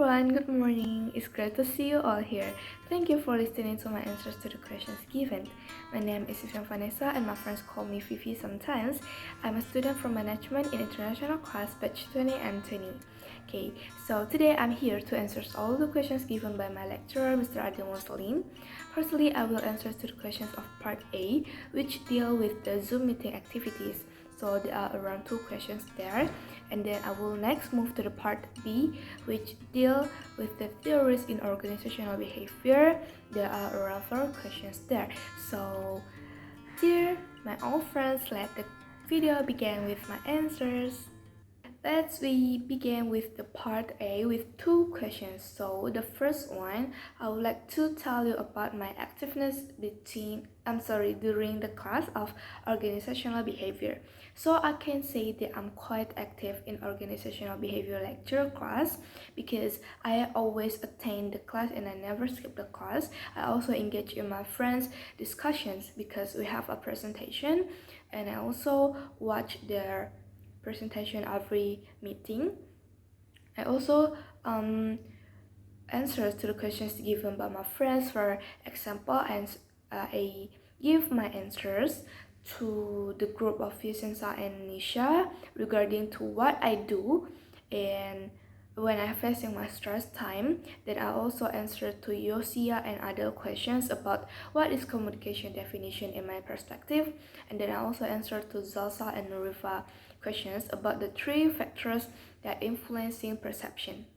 everyone, good morning. It's great to see you all here. Thank you for listening to my answers to the questions given. My name is Vivian Vanessa and my friends call me Vivi sometimes. I'm a student from Management in International class batch 20 and 20. Okay, so today I'm here to answer all the questions given by my lecturer, Mr. Adil Muslim. Firstly, I will answer to the questions of part A, which deal with the Zoom meeting activities. So there are around 2 questions there, and then I will next move to the part B, which deal with the theories in organizational behavior. There are around 4 questions there. So dear my old friends, let the video begin with my answers. Let's we begin with the part A with 2 questions. So the first one, I would like to tell you about my activeness during the class of organizational behavior. So I can say that I'm quite active in organizational behavior lecture class because I always attend the class and I never skip the class. I also engage in my friends' discussions because we have a presentation, and I also watch their presentation every meeting. I also answers to the questions given by my friends. For example, I give my answers to the group of Vicenza and Nisha regarding to what I do, and when I'm facing my stress time, then I also answer to Yosia and other questions about what is communication definition in my perspective, and then I also answer to Zalsa and Nurifa questions about the 3 factors that influencing perception.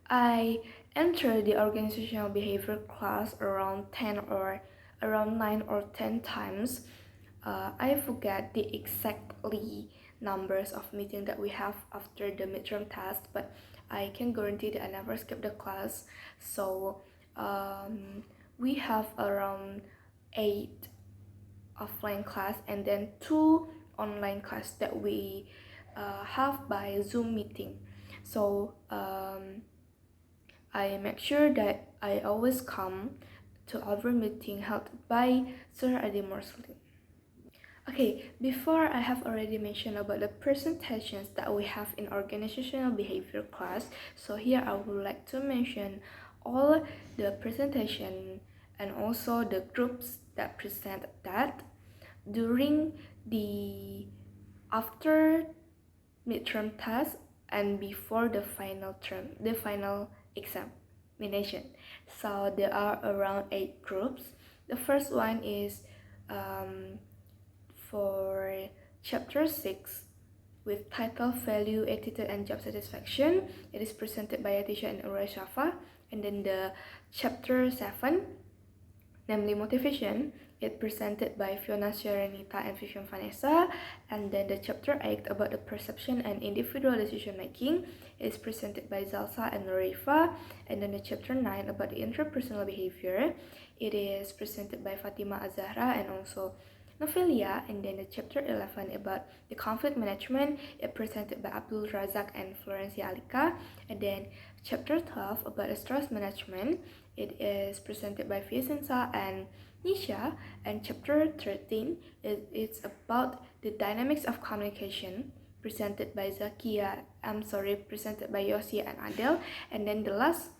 I entered the organizational behavior class around 9 or 10 times. I forget the exactly numbers of meetings that we have after the midterm test, but I can guarantee that I never skip the class. So we have around 8 offline class and then 2 online class that we have by Zoom meeting. So I make sure that I always come to our meeting held by Sir Adil Muslim. Okay, before I have already mentioned about the presentations that we have in organizational behavior class, so here I would like to mention all the presentation and also the groups that present that during the after midterm test and before the final examination. So there are around 8 groups. The first one is for chapter 6 with title Value, Attitude, and Job Satisfaction. It is presented by Atisha and Ura Shafa. And then the chapter 7, namely Motivation, it presented by Fiona Sharonita and Vivian Vanessa. And then the chapter 8 about the perception and individual decision making is presented by Zalsa and Norifa. And then the chapter 9 about the interpersonal behavior, it is presented by Fatima Azahra and also Novelia. And then the chapter 11 about the conflict management, it presented by Abdul Razak and Florencia Alika. And then chapter 12 about the stress management, it is presented by Vicenza and Nisha. And chapter 13 it's about the dynamics of communication, presented by presented by Yosia and Adel. And then the last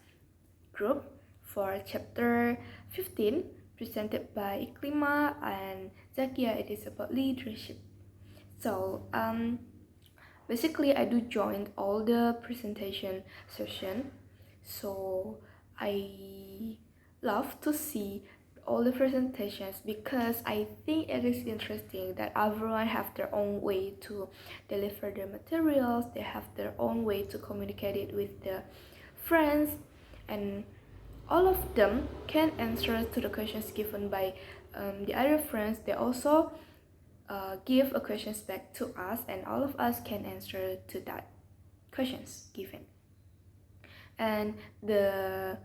group for chapter 15, presented by Iklima and Zakia, it is about leadership. So basically I do join all the presentation session, so I love to see all the presentations because I think it is interesting that everyone have their own way to deliver their materials, they have their own way to communicate it with their friends, and all of them can answer to the questions given by the other friends. They also give a questions back to us, and all of us can answer to that questions given. And the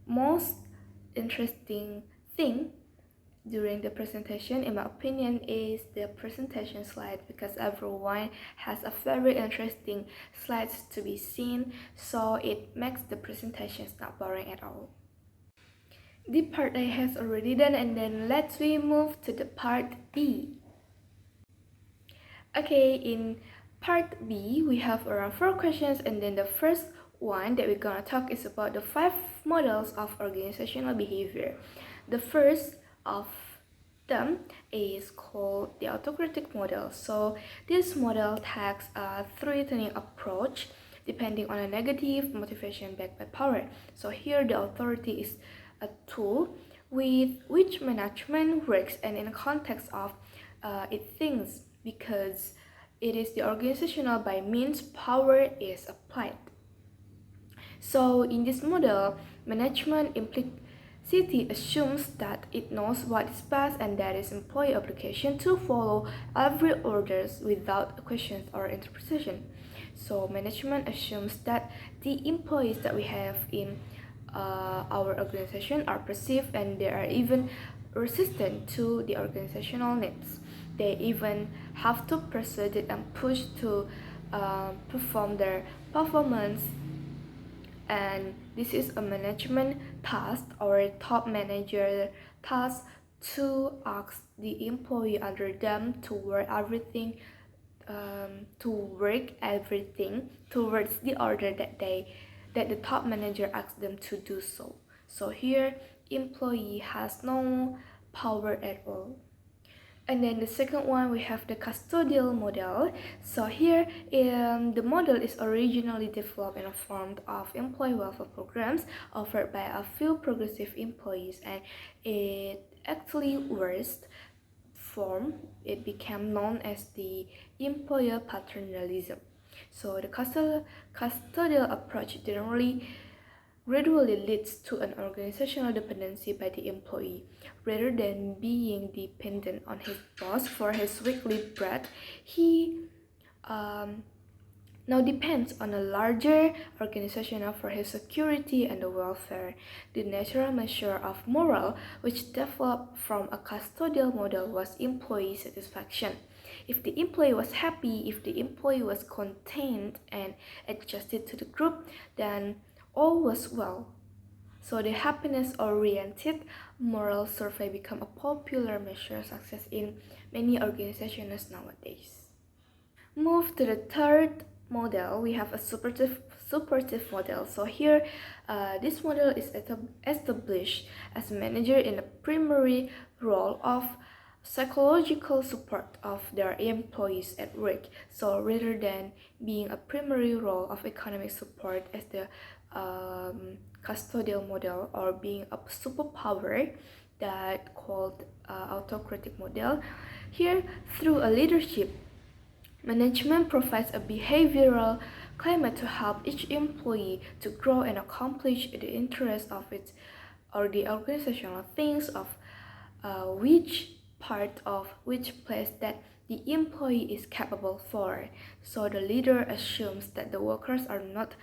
most interesting thing during the presentation, in my opinion, is the presentation slide, because everyone has a very interesting slides to be seen, so it makes the presentations not boring at all. The part A has already done, and then let's we move to the part B. Okay, in part B we have around 4 questions, and then the first one that we're gonna talk is about the 5 models of organizational behavior. The first of them is called the autocratic model. So this model takes a threatening approach depending on a negative motivation backed by power. So here the authority is a tool with which management works, and in the context of it thinks, because it is the organizational by means power is applied. So in this model, management implicitly assumes that it knows what is best and that is employee obligation to follow every orders without questions or interpretation. So management assumes that the employees that we have in our organization are perceived and they are even resistant to the organizational needs. They even have to persuade and push to perform their performance, and this is a management task or a top manager task to ask the employee under them to work everything towards the order that the top manager asks them to do so. So here employee has no power at all. And then the second one, we have the custodial model. So here, the model is originally developed in a form of employee welfare programs offered by a few progressive employees, and it actually worst form, it became known as the employer paternalism. So the custodial approach gradually leads to an organizational dependency by the employee. Rather than being dependent on his boss for his weekly bread, he now depends on a larger organization for his security and the welfare. The natural measure of morale, which developed from a custodial model, was employee satisfaction. If the employee was happy, if the employee was content and adjusted to the group, then all was well. So the happiness-oriented moral survey became a popular measure of success in many organizations nowadays. Move to the third model, we have a supportive model. So here, this model is established as a manager in a primary role of psychological support of their employees at work. So rather than being a primary role of economic support as the custodial model, or being a superpower that called autocratic model, here through a leadership, management provides a behavioral climate to help each employee to grow and accomplish the interests of it or the organizational things of which part of which place that the employee is capable for. So the leader assumes that the workers are not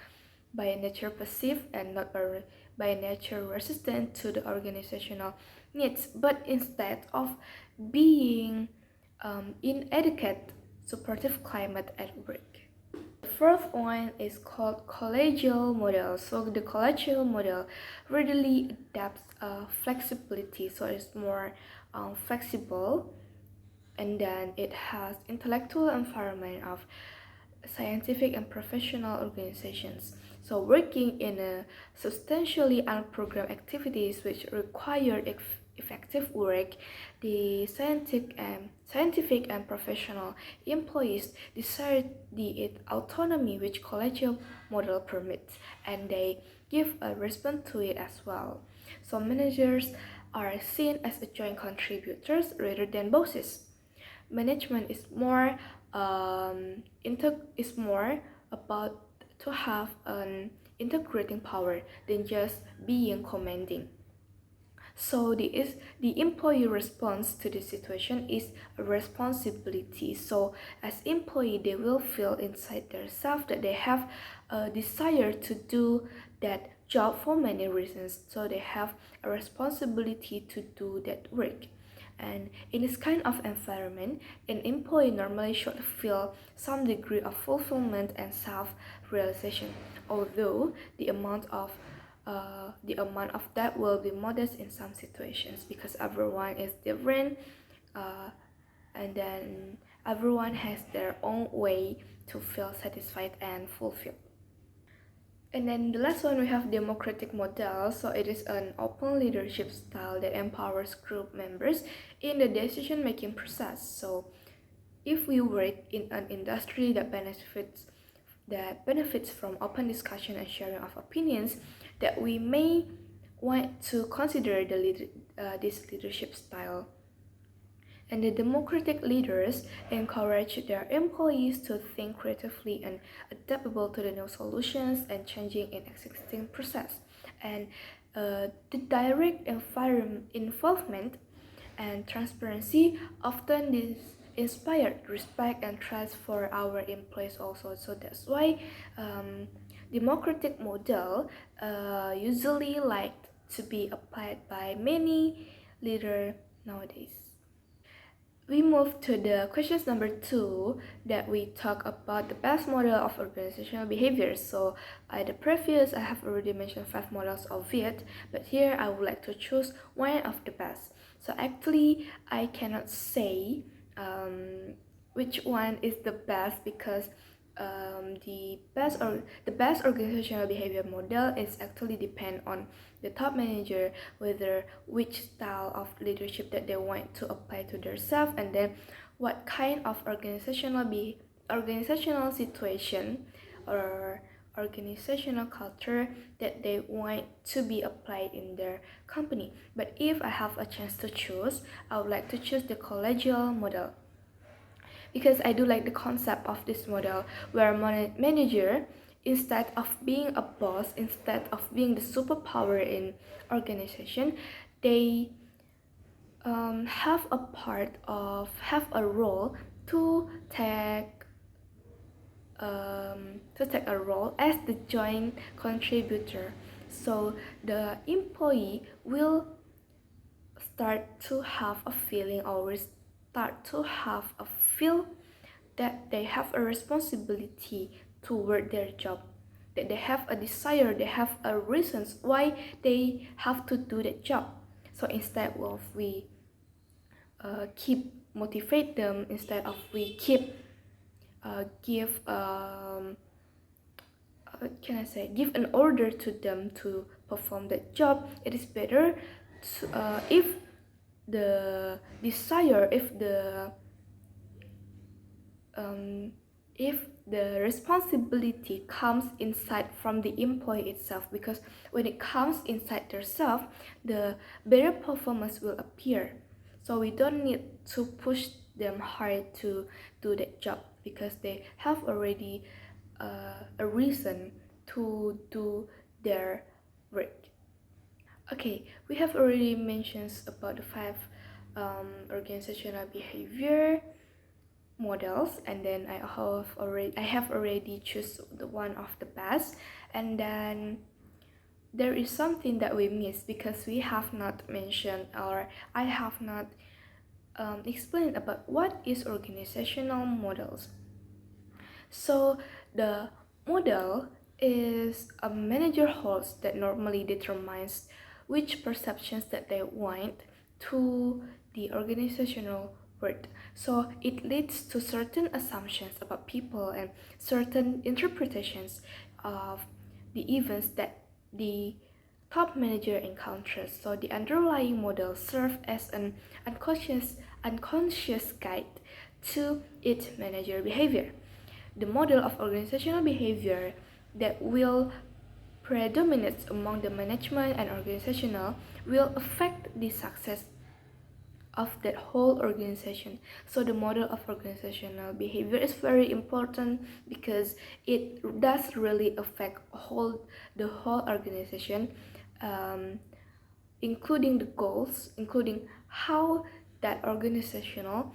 by nature passive and not by nature resistant to the organizational needs, but instead of being inadequate supportive climate at work. The fourth one is called collegial model. So the collegial model readily adapts flexibility, so it's more flexible, and then it has intellectual environment of scientific and professional organizations. So working in a substantially unprogrammed activities which require effective work, the scientific and professional employees desire the autonomy which collegial model permits, and they give a response to it as well. So managers are seen as joint contributors rather than bosses. Management is more about to have an integrating power than just being commanding. So the employee response to the situation is a responsibility. So as employee, they will feel inside themselves that they have a desire to do that job for many reasons. So they have a responsibility to do that work. And in this kind of environment, an employee normally should feel some degree of fulfillment and self-realization, although the amount of that will be modest in some situations, because everyone is different, and then everyone has their own way to feel satisfied and fulfilled. And then the last one we have democratic model. So it is an open leadership style that empowers group members in the decision making process. So if we work in an industry that benefits from open discussion and sharing of opinions, that we may want to consider this leadership style. And the democratic leaders encourage their employees to think creatively and adaptable to the new solutions and changing in existing process. And the direct involvement and transparency often inspired respect and trust for our employees also. So that's why democratic model usually liked to be applied by many leaders nowadays. We move to the questions number 2, that we talk about the best model of organizational behavior. So the previous I have already mentioned 5 models of it, but here I would like to choose one of the best. So actually I cannot say which one is the best, because the best organizational behavior model is actually depend on the top manager, whether which style of leadership that they want to apply to themselves, and then what kind of organizational situation or organizational culture that they want to be applied in their company. But if I have a chance to choose, I would like to choose the collegial model, because I do like the concept of this model where manager, instead of being a boss, instead of being the superpower in organization, they have a role to take a role as the joint contributor. So the employee will start to have a feeling, or start to have a feel that they have a responsibility toward their job, that they have a desire, they have a reasons why they have to do that job. So instead of we keep motivate them, instead of we keep give give an order to them to perform that job, it is better to, the desire if the responsibility comes inside from the employee itself, because when it comes inside themselves, the better performance will appear. So we don't need to push them hard to do that job, because they have already a reason to do their work. Okay, we have already mentioned about the 5 organizational behavior models, and then I have already choose the one of the best. And then there is something that we miss, because we have not mentioned, or I have not explained about what is organizational models. So the model is a manager holds that normally determines which perceptions that they want to the organizational world. So it leads to certain assumptions about people and certain interpretations of the events that the top manager encounters. So the underlying model serves as an unconscious guide to its manager behavior. The model of organizational behavior that will predominate among the management and organizational will affect the success of that whole organization. So the model of organizational behavior is very important, because it does really affect the whole organization, including the goals, including how that organizational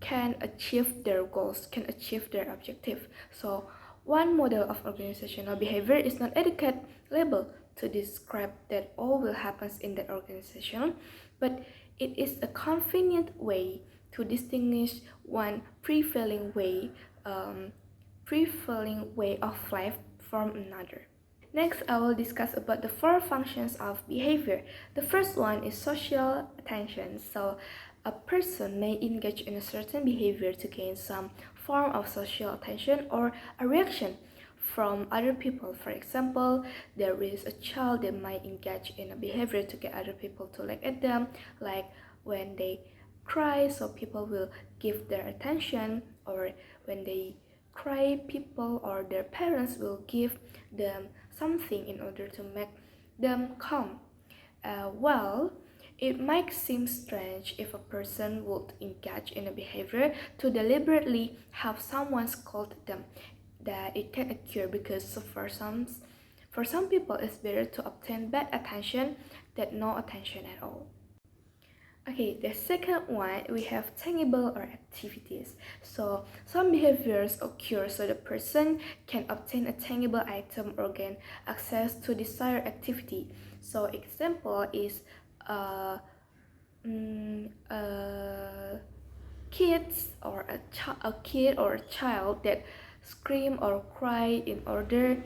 can achieve their goals, can achieve their objective. So one model of organizational behavior is not adequate label to describe that all will happen in that organization, but it is a convenient way to distinguish one prevailing way of life from another. Next, I will discuss about the 4 functions of behavior. The first one is social attention. So a person may engage in a certain behavior to gain some form of social attention or a reaction from other people. For example, there is a child that might engage in a behavior to get other people to look at them, like when they cry, so people will give their attention, or when they cry, people or their parents will give them something in order to make them calm. Well, it might seem strange if a person would engage in a behavior to deliberately have someone scold them, that it can occur because for some people it's better to obtain bad attention than no attention at all. Okay, the second one, we have tangible or activities. So some behaviors occur so the person can obtain a tangible item or gain access to desired activity. So example is uh, kids or a kid or a child that scream or cry in order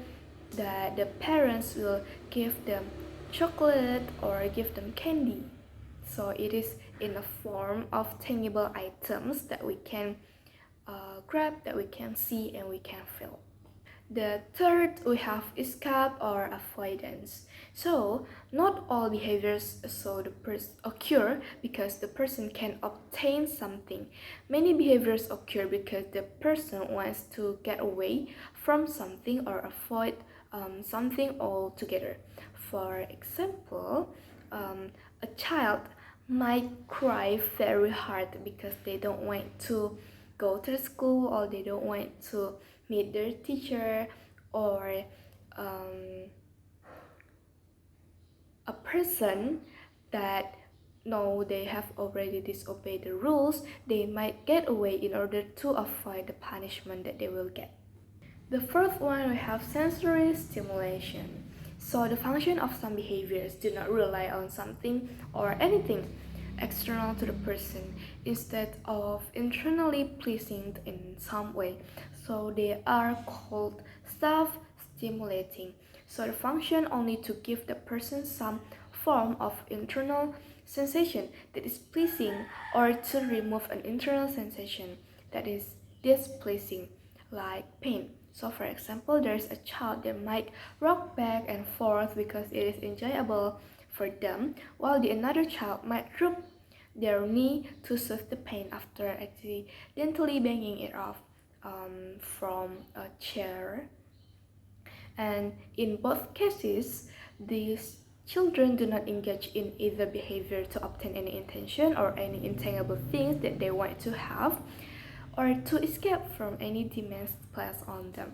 that the parents will give them chocolate or give them candy. So it is in a form of tangible items that we can grab, that we can see and we can feel. The third, we have escape or avoidance. So not all behaviors occur because the person can obtain something. Many behaviors occur because the person wants to get away from something or avoid something altogether. For example, a child might cry very hard because they don't want to go to the school, or they don't want to meet their teacher, or a person that know they have already disobeyed the rules, they might get away in order to avoid the punishment that they will get. The fourth one, we have sensory stimulation. So the function of some behaviors do not rely on something or anything external to the person instead of internally pleasing in some way. So they are called self-stimulating. So the function only to give the person some form of internal sensation that is pleasing, or to remove an internal sensation that is displeasing, like pain. So for example, there's a child that might rock back and forth because it is enjoyable for them, while the another child might rub their knee to soothe the pain after accidentally banging it off from a chair. And in both cases, these children do not engage in either behavior to obtain any intention or any intangible things that they want to have, or to escape from any demands placed on them.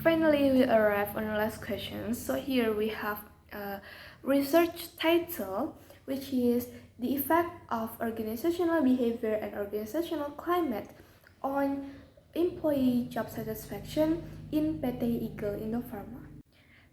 Finally, we arrive on the last question. So here we have a research title, which is the effect of organizational behavior and organizational climate on employee job satisfaction in PT Eagle Indofarma.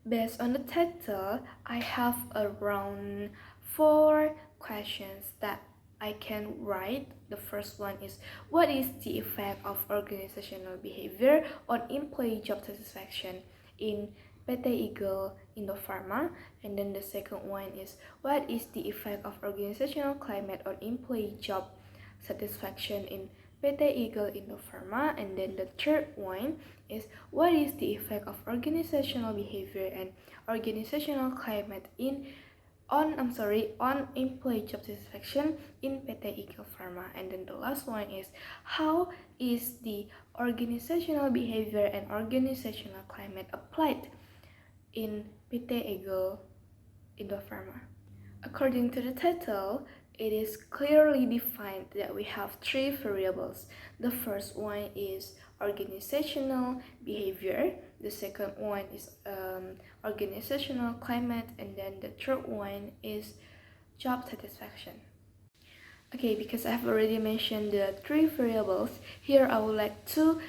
Based on the title, I have around 4 questions that I can write. The first one is, what is the effect of organizational behavior on employee job satisfaction in PT Eagle Indofarma? And then the second one is, what is the effect of organizational climate on employee job satisfaction in PT Eagle Indofarma? And then the third one is, what is the effect of organizational behavior and organizational climate on employee job satisfaction in PT Eagle Pharma? And then the last one is, how is the organizational behavior and organizational climate applied in PT Eagle Indofarma? According to the title, it is clearly defined that we have 3 variables. The first one is organizational behavior, the second one is organizational climate, and then the third one is job satisfaction. Okay, because I've already mentioned the 3 variables, here I would like to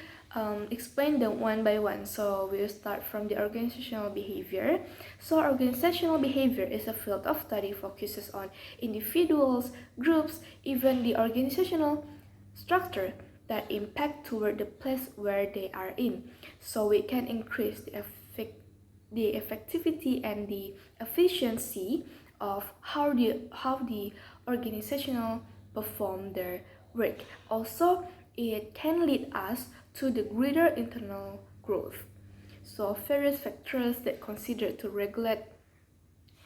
explain them one by one. So we'll start from the organizational behavior. So organizational behavior is a field of study focuses on individuals, groups, even the organizational structure that impact toward the place where they are in. So we can increase the effectivity and the efficiency of how the organizational perform their work. Also, it can lead us to the greater internal growth. So various factors that considered to regulate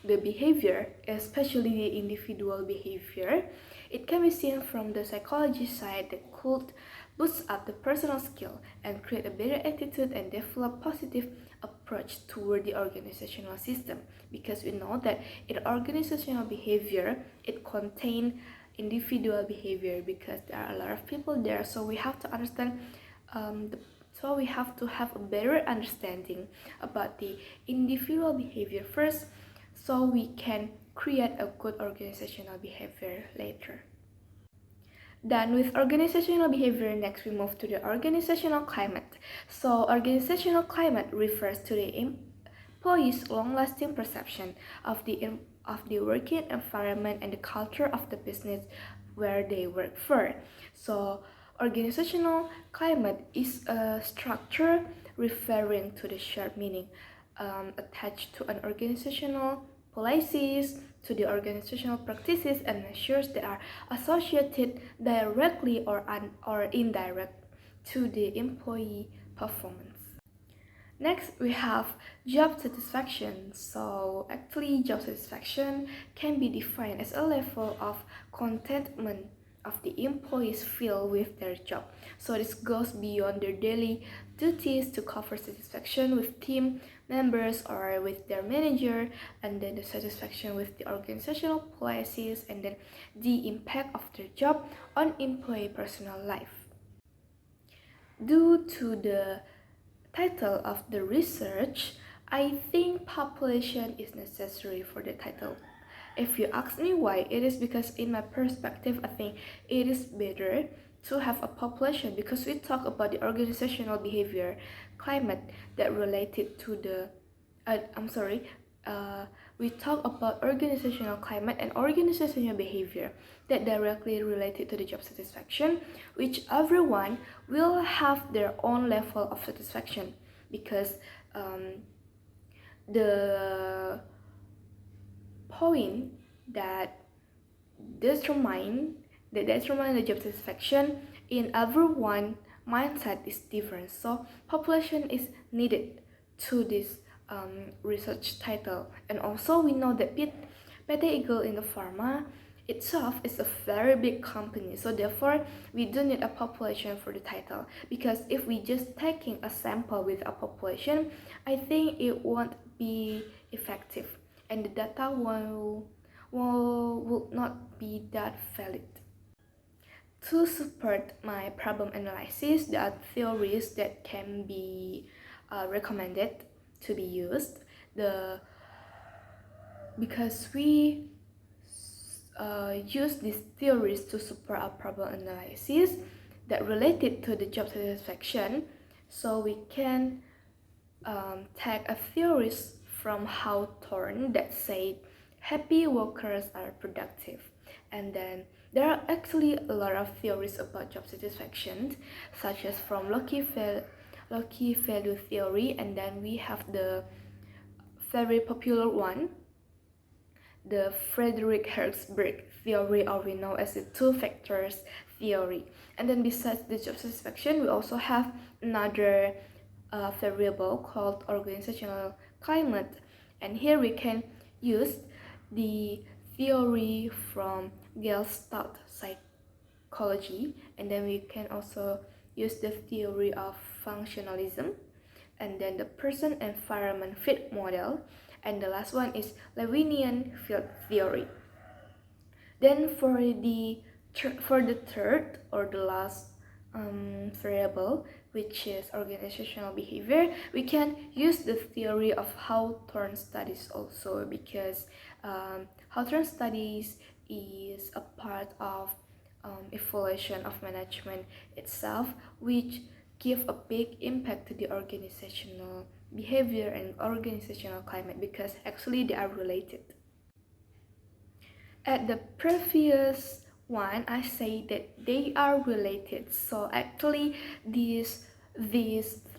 the behavior, especially the individual behavior. It can be seen from the psychology side that could boost up the personal skill and create a better attitude and develop positive approach toward the organizational system, because we know that in organizational behavior it contains individual behavior because there are a lot of people there, so we have to understand so we have to have a better understanding about the individual behavior first, so we can create a good organizational behavior later. Done with organizational behavior, next we move to the organizational climate. So organizational climate refers to the employees' long-lasting perception of the working environment and the culture of the business where they work for. So organizational climate is a structure referring to the shared meaning attached to an organizational policies, to the organizational practices and measures that are associated directly or indirect to the employee performance. Next, we have job satisfaction. So actually, job satisfaction can be defined as a level of contentment of the employees feel with their job. So this goes beyond their daily duties to cover satisfaction with team members or with their manager, and then the satisfaction with the organizational policies, and then the impact of their job on employee personal life. Due to the title of the research, I think population is necessary for the title. If you ask me why, it is because in my perspective, I think it is better to have a population, because we talk about the organizational behavior climate that related to the we talk about organizational climate and organizational behavior that directly related to the job satisfaction, which everyone will have their own level of satisfaction, because the point that determine the job satisfaction in everyone mindset is different. So population is needed to this research title. And also we know that PT Eagle in the pharma itself is a very big company, so therefore we do need a population for the title, because if we just taking a sample with a population, I think it won't be effective and the data will not be that valid. To support my problem analysis, there are theories that can be recommended to be used. Because we use these theories to support our problem analysis that related to the job satisfaction, so we can take a theories from Hawthorne that said happy workers are productive. And then there are actually a lot of theories about job satisfaction, such as from Loki value theory, and then we have the very popular one, the Frederick Herzberg theory, or we know as the two factors theory. And then besides the job satisfaction, we also have another variable called organizational climate, and here we can use the theory from Gestalt psychology, and then we can also use the theory of functionalism, and then the person environment fit model, and the last one is Lewinian field theory. Then for the third or the last variable, which is organizational behavior, we can use the theory of Hawthorne studies also, because Hawthorne studies is a part of evaluation of management itself, which give a big impact to the organizational behavior and organizational climate, because actually they are related. At the previous one, I say that they are related. So actually these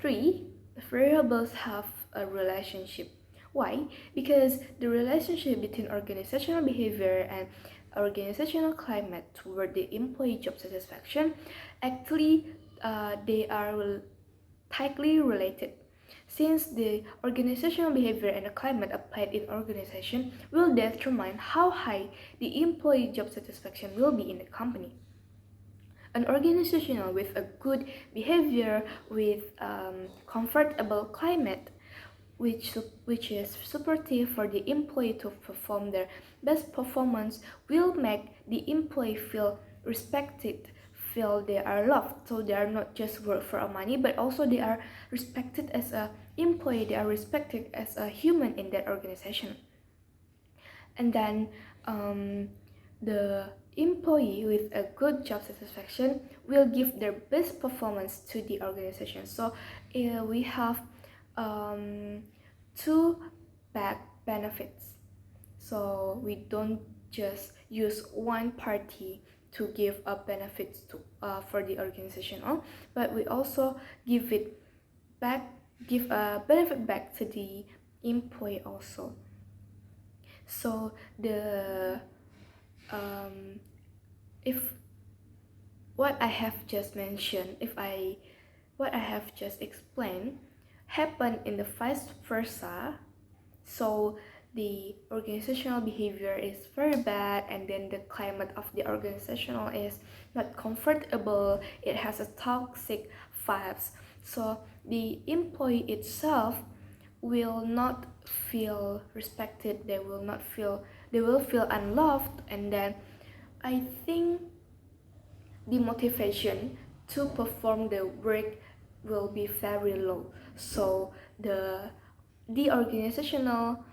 three variables have a relationship. Why? Because the relationship between organizational behavior and organizational climate toward the employee job satisfaction, actually they are tightly related. since the organizational behavior and the climate applied in organization will determine how high the employee job satisfaction will be in the company. An organization with a good behavior, with comfortable climate, which is supportive for the employee to perform their best performance, will make the employee feel respected, feel they are loved. So they are not just work for money, but also they are respected as a employee, they are respected as a human in that organization. And then the employee with a good job satisfaction will give their best performance to the organization. So we have two back benefits. So we don't just use one party to give a benefits to for the organization, but we also give a benefit back to the employee also. So the if what I have just mentioned, what I have just explained happen in the vice versa, so the organizational behavior is very bad, and then the climate of the organizational is not comfortable, it has a toxic vibes, so the employee itself will not feel respected, they will feel unloved, and then I think the motivation to perform the work will be very low. So the organizational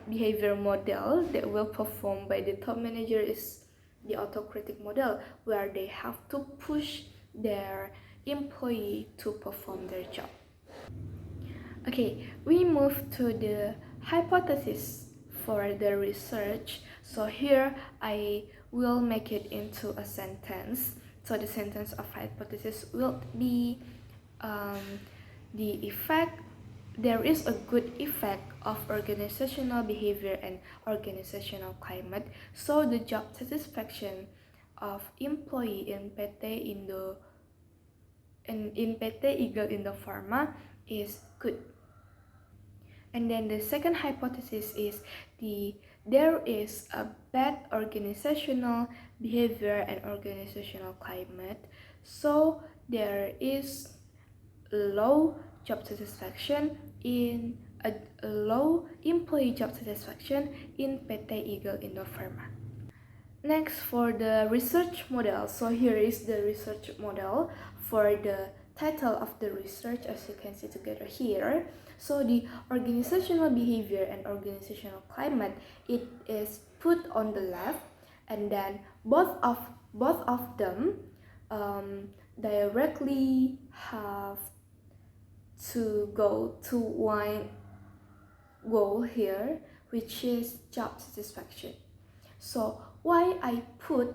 behavior model that will perform by the top manager is the autocratic model, where they have to push their employee to perform their job. Okay, we move to the hypothesis for the research. So here I will make it into a sentence. So the sentence of hypothesis will be the effect. There is a good effect of organizational behavior and organizational climate. So the job satisfaction of employee in PT Indo and in PT Eagle Indofarma is good. And then the second hypothesis is there is a bad organizational behavior and organizational climate, so there is low job satisfaction in a low employee job satisfaction in PT Eagle Indofarma. Next, for the research model, so here is the research model for the title of the research, as you can see together here. So the organizational behavior and organizational climate, it is put on the left, and then both of them directly have to go to one goal here, which is job satisfaction. So why I put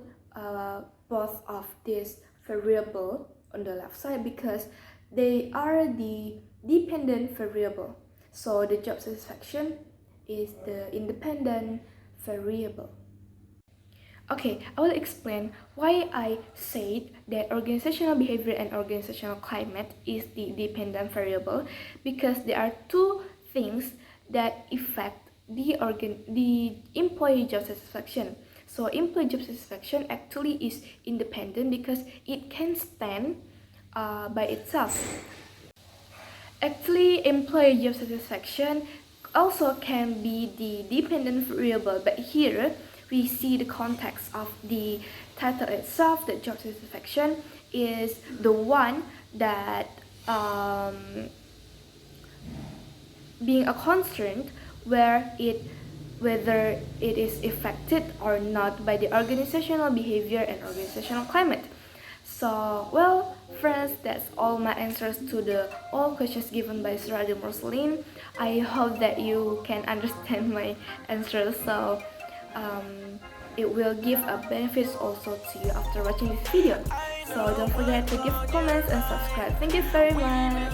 both of these variable on the left side? Because they are the dependent variable. So the job satisfaction is the independent variable. Okay, I will explain why I said that organizational behavior and organizational climate is the dependent variable, because there are two things that affect the employee job satisfaction. So employee job satisfaction actually is independent because it can stand by itself. Actually, employee job satisfaction also can be the dependent variable, but here we see the context of the title itself, that job satisfaction is the one that being a constraint whether it is affected or not by the organizational behavior and organizational climate. So, well, friends, that's all my answers to all questions given by Suradi Mursalin. I hope that you can understand my answers, so it will give a benefits also to you after watching this video. So don't forget to give comments and subscribe. Thank you very much.